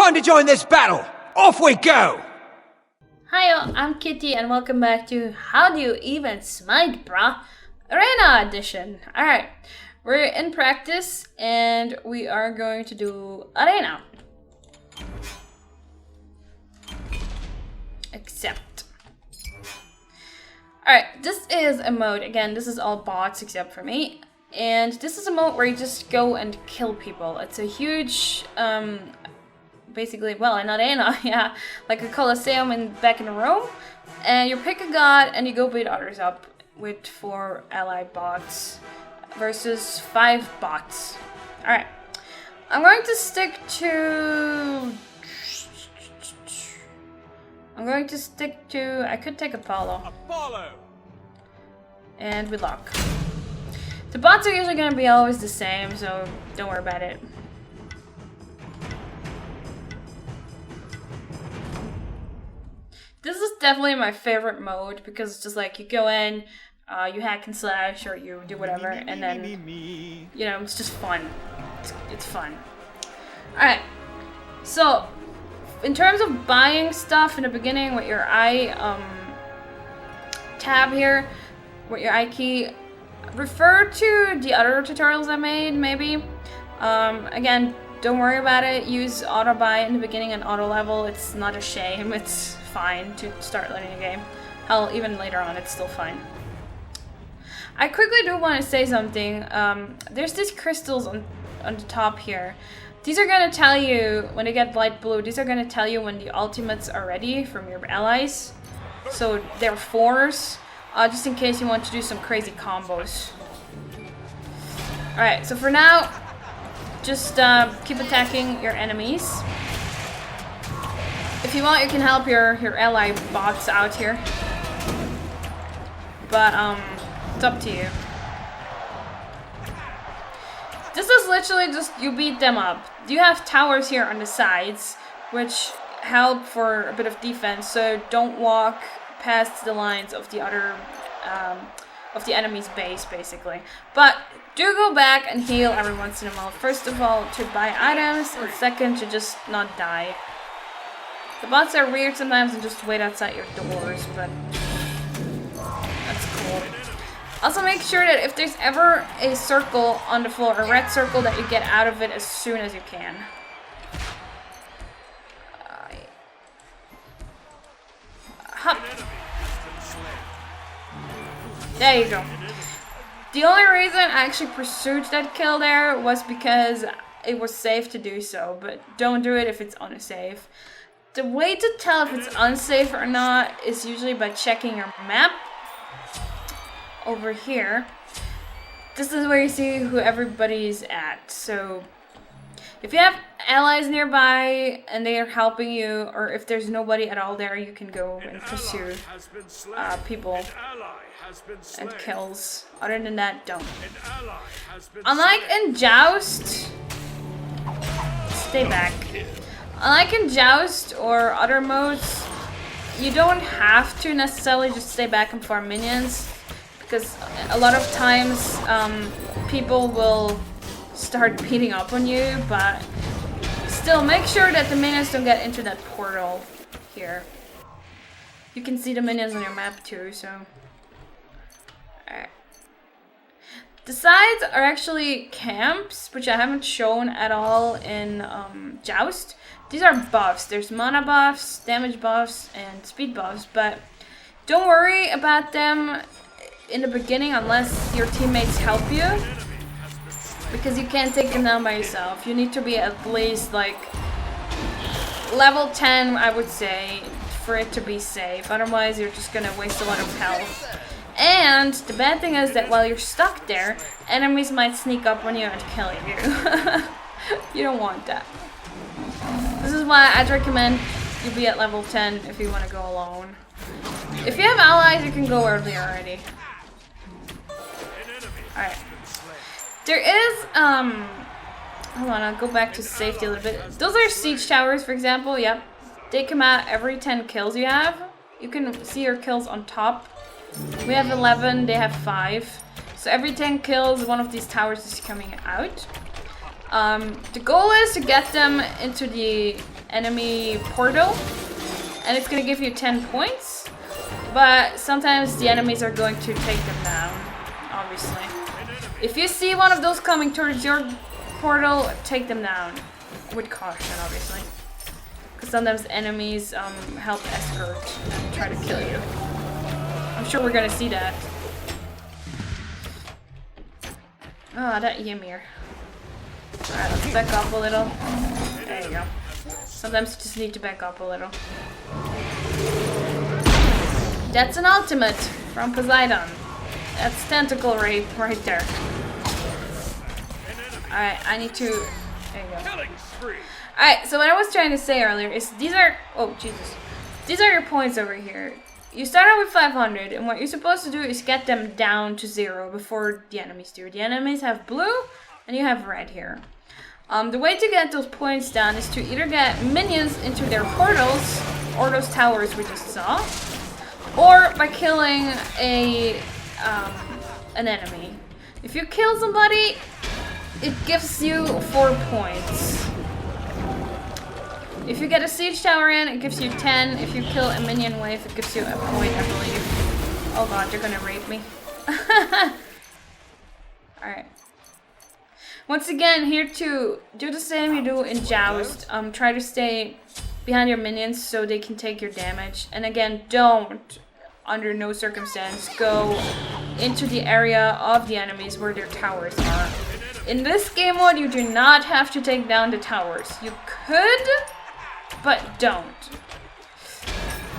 time to join this battle! Off we go! Hi, I'm Kitty and welcome back to How Do You Even Smite, Brah? Arena Edition. Alright, we're in practice and we are going to do Arena. Accept. Alright, this is a mode, again, this is all bots except for me. And this is a mode where you just go and kill people. It's a huge, basically, well, an arena, yeah, like a Colosseum back in Rome. And you pick a god and you go beat others up with 4 ally bots versus 5 bots. Alright, I'm going to stick to... I could take Apollo. And we lock. The bots are usually going to be always the same, so don't worry about it. This is definitely my favorite mode because it's just like you go in, you hack and slash, or you do whatever, and then, you know, it's just fun. It's fun. Alright, so in terms of buying stuff in the beginning with your I tab here, with your I key, refer to the other tutorials I made, maybe. Again, don't worry about it. Use auto buy in the beginning and auto level. It's not a shame. It's fine to start learning a game. Hell, even later on, it's still fine. I quickly do want to say something. There's these crystals on the top here. These are going to tell you, when they get light blue, these are going to tell you when the ultimates are ready from your allies. So they're 4s. Just in case you want to do some crazy combos. Alright, so for now, just keep attacking your enemies. If you want, you can help your ally bots out here. But, it's up to you. This is literally just, you beat them up. You have towers here on the sides, which help for a bit of defense, so don't walk past the lines of the other, of the enemy's base, basically. But do go back and heal every once in a while. First of all, to buy items, and second, to just not die. The bots are weird sometimes and just wait outside your doors, but that's cool. Also make sure that if there's ever a circle on the floor, a red circle, that you get out of it as soon as you can. Hop. There you go. The only reason I actually pursued that kill there was because it was safe to do so, but don't do it if it's unsafe. The way to tell if it's unsafe or not is usually by checking your map. Over here, this is where you see who everybody's at. So if you have allies nearby and they are helping you, or if there's nobody at all there, you can go and pursue people and kills. Other than that, don't. Unlike in Joust, stay back. Unlike in Joust or other modes, you don't have to necessarily just stay back and farm minions, because a lot of times people will start beating up on you, but still make sure that the minions don't get into that portal here. You can see the minions on your map too, so. Alright. The sides are actually camps, which I haven't shown at all in Joust. These are buffs. There's mana buffs, damage buffs, and speed buffs, but don't worry about them in the beginning unless your teammates help you, because you can't take them down by yourself. You need to be at least like level 10, I would say, for it to be safe. Otherwise you're just gonna waste a lot of health. And the bad thing is that while you're stuck there, enemies might sneak up on you and kill you. You don't want that. This is why I'd recommend you be at level 10 if you want to go alone. If you have allies, you can go early already. Alright. There is, hold on, I'll go back to safety a little bit. Those are siege towers, for example, yep. They come out every 10 kills you have. You can see your kills on top. We have 11, they have 5. So every 10 kills, one of these towers is coming out. The goal is to get them into the enemy portal, and it's gonna give you 10 points. But sometimes the enemies are going to take them down, obviously. If you see one of those coming towards your portal, take them down. With caution, obviously. Because sometimes enemies help escort and try to kill you. I'm sure we're gonna see that. Ah, that Ymir. Alright, let's back up a little. There you go. Sometimes you just need to back up a little. That's an ultimate from Poseidon. That's tentacle rape right there. Alright, I need to... There you go. Alright, so what I was trying to say earlier is these are... Oh, Jesus. These are your points over here. You start out with 500, and what you're supposed to do is get them down to 0 before the enemies do. The enemies have blue, and you have red here. The way to get those points down is to either get minions into their portals, or those towers we just saw, or by killing an enemy. If you kill somebody, it gives you 4 points. If you get a siege tower in, it gives you 10. If you kill a minion wave, it gives you a point, I believe. Oh god, they're gonna rape me. Alright. Once again, here to do the same you do in Joust. Try to stay behind your minions so they can take your damage. And again, don't, under no circumstance, go into the area of the enemies where their towers are. In this game mode, you do not have to take down the towers. You could, but don't.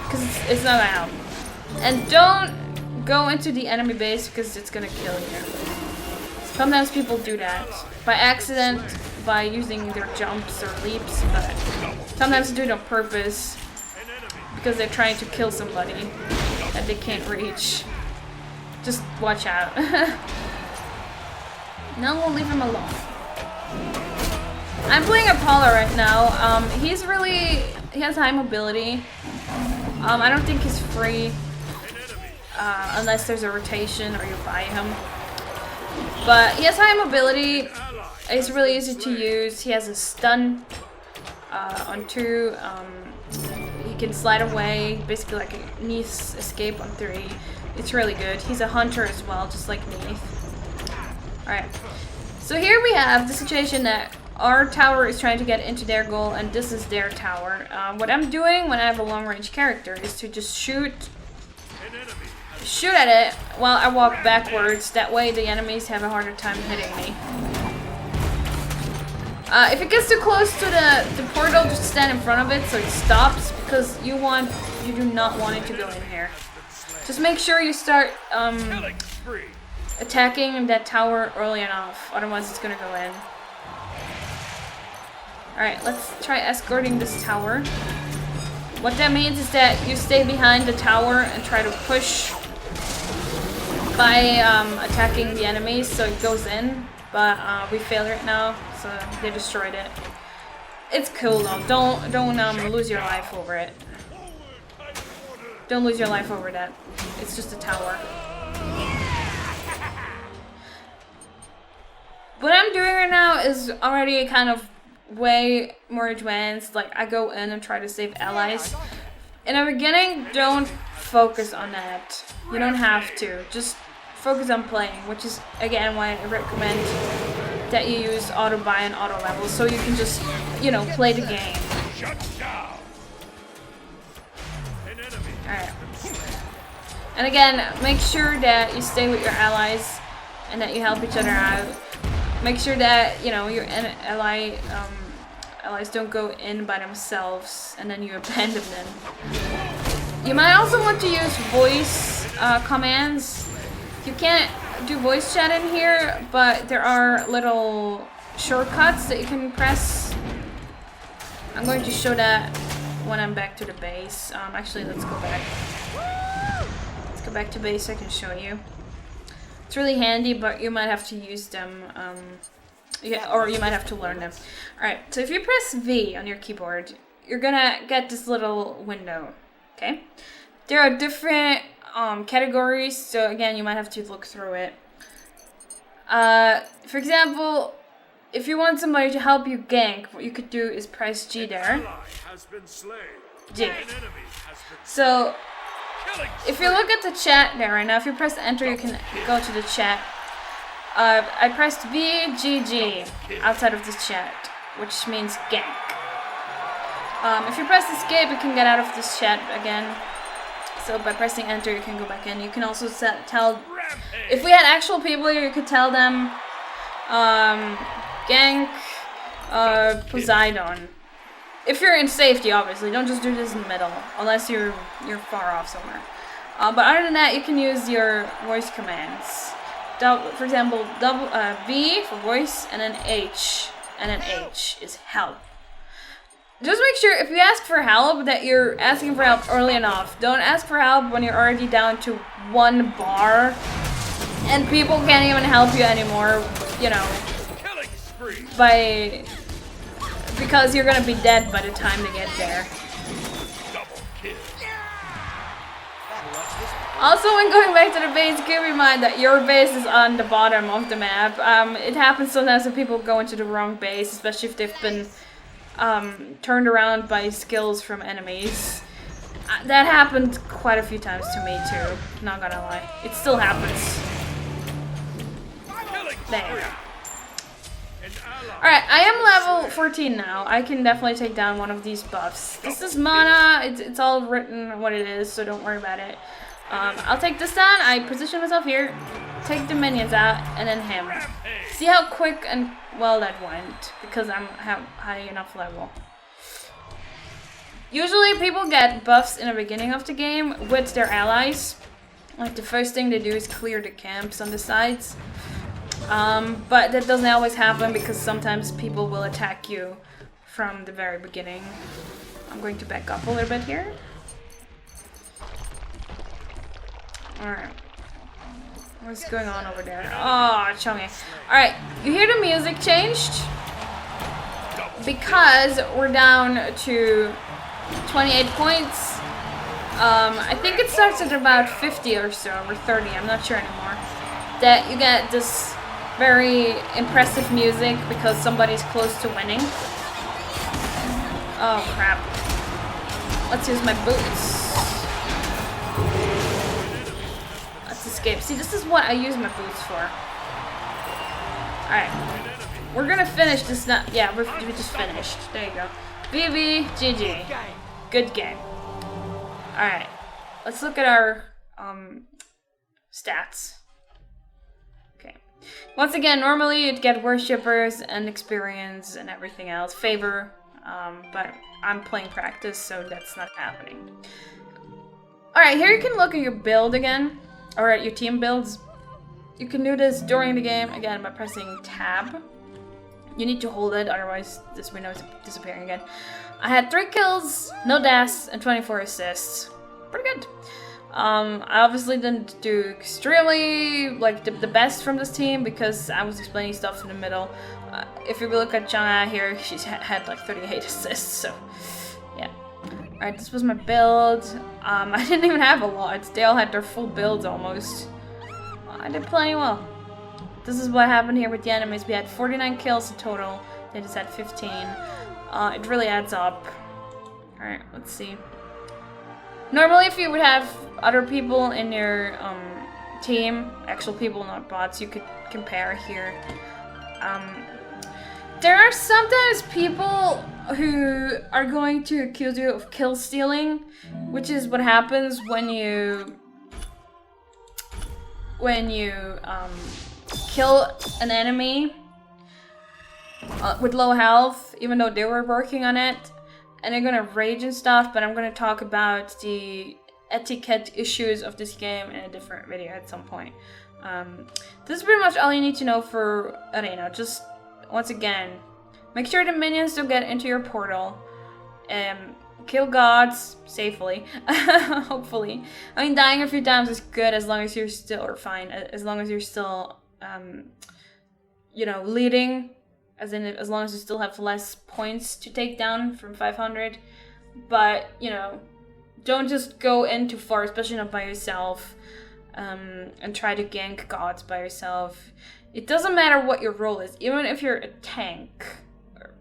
Because it's not gonna help. And don't go into the enemy base because it's gonna kill you. Sometimes people do that. By accident, by using their jumps or leaps, but sometimes they do it on purpose. Because they're trying to kill somebody that they can't reach. Just watch out. Now we'll leave him alone. I'm playing Apollo right now. He has high mobility. I don't think he's free. Unless there's a rotation or you buy him. But he has high mobility. He's really easy to use. He has a stun on 2. He can slide away, basically like a Neath escape on 3. It's really good. He's a hunter as well, just like Neath. Alright, so here we have the situation that our tower is trying to get into their goal and this is their tower. What I'm doing when I have a long range character is to just shoot at it while I walk backwards. That way the enemies have a harder time hitting me. If it gets too close to the portal, just stand in front of it so it stops because you do not want it to go in here. Just make sure you start attacking that tower early enough, otherwise it's gonna go in. Alright, let's try escorting this tower. What that means is that you stay behind the tower and try to push by attacking the enemies so it goes in. But we failed right now, so they destroyed it. It's cool though, don't lose your life over it. Don't lose your life over that. It's just a tower. What I'm doing right now is already kind of way more advanced. Like, I go in and try to save allies. In the beginning, don't focus on that. You don't have to. Just focus on playing, which is, again, why I recommend that you use auto buy and auto level, so you can just, you know, play the game. Alright. And again, make sure that you stay with your allies and that you help each other out. Make sure that, you know, your allies don't go in by themselves and then you abandon them. You might also want to use voice commands. You can't do voice chat in here, but there are little shortcuts that you can press. I'm going to show that when I'm back to the base. Actually, let's go back. Let's go back to base so I can show you. It's really handy, but you might have to use them, yeah, or you might have to learn them. Alright, so if you press V on your keyboard, you're gonna get this little window, okay? There are different categories, so again, you might have to look through it. For example, if you want somebody to help you gank, what you could do is press G there. G. So, if you look at the chat there right now, if you press enter, you can go to the chat. I pressed VGG outside of this chat, which means gank. If you press escape, you can get out of this chat again. So by pressing enter, you can go back in. You can also tell, if we had actual people here, you could tell them, gank Poseidon. If you're in safety, obviously, don't just do this in the middle, unless you're far off somewhere. But other than that, you can use your voice commands. For example, V for voice, and then H, and then H is help. Just make sure if you ask for help that you're asking for help early enough. Don't ask for help when you're already down to 1 bar and people can't even help you anymore, you know, because you're gonna be dead by the time they get there. Also, when going back to the base, keep in mind that your base is on the bottom of the map. It happens sometimes when people go into the wrong base, especially if they've been turned around by skills from enemies. That happened quite a few times to me too, not gonna lie. It still happens. There you go. Alright, I am level 14 now. I can definitely take down one of these buffs. This is mana, it's all written what it is, so don't worry about it. I'll take this down, I position myself here, take the minions out, and then him. See how quick and well that went, because I'm high enough level. Usually people get buffs in the beginning of the game with their allies. Like the first thing they do is clear the camps on the sides. But that doesn't always happen because sometimes people will attack you from the very beginning. I'm going to back up a little bit here. Alright. What's going on over there? Oh, Chongy. Alright, you hear the music changed? Because we're down to 28 points. I think it starts at about 50 or so, or 30, I'm not sure anymore. That you get this very impressive music because somebody's close to winning. Oh crap. Let's use my boots. Let's escape. See, this is what I use my boots for. Alright. We're gonna finish this now. Yeah, we just finished. There you go. BB, GG. Good game. Alright. Let's look at our stats. Okay. Once again, normally you'd get worshippers and experience and everything else. Favor. But I'm playing practice, so that's not happening. Alright, here you can look at your build again. Or at your team builds. You can do this during the game, again, by pressing tab. You need to hold it, otherwise this window is disappearing again. I had 3 kills, no deaths, and 24 assists. Pretty good. I obviously didn't do extremely, like, the best from this team because I was explaining stuff in the middle. If you look at Jana here, she's had like 38 assists, so yeah. Alright, this was my build. I didn't even have a lot. They all had their full builds almost. I did plenty well. This is what happened here with the enemies. We had 49 kills in total. They just had 15. It really adds up. Alright, let's see. Normally if you would have other people in your team, actual people, not bots, you could compare here. There are sometimes people who are going to accuse you of kill stealing, which is what happens when you kill an enemy with low health, even though they were working on it, and they're gonna rage and stuff. But I'm gonna talk about the etiquette issues of this game in a different video at some point. This is pretty much all you need to know for Arena. Just once again, make sure the minions don't get into your portal. Kill gods safely, hopefully. I mean, dying a few times is good as long as you're still, or fine, as long as you're still, you know, leading. As in, as long as you still have less points to take down from 500. But, you know, don't just go in too far, especially not by yourself. And try to gank gods by yourself. It doesn't matter what your role is, even if you're a tank,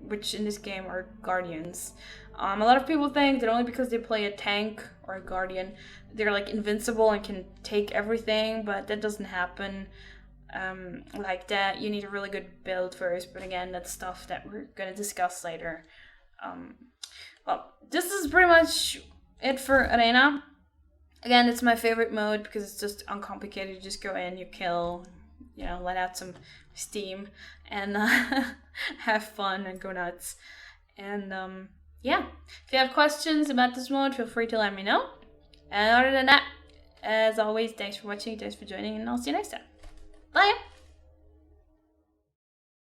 which in this game are guardians. A lot of people think that only because they play a tank or a guardian, they're like invincible and can take everything, but that doesn't happen like that. You need a really good build first, but again, that's stuff that we're gonna discuss later. Well, this is pretty much it for Arena. Again, it's my favorite mode because it's just uncomplicated. You just go in, you kill, you know, let out some steam and have fun and go nuts. And yeah, if you have questions about this mode, feel free to let me know. And other than that, as always, thanks for watching, thanks for joining, and I'll see you next time. Bye!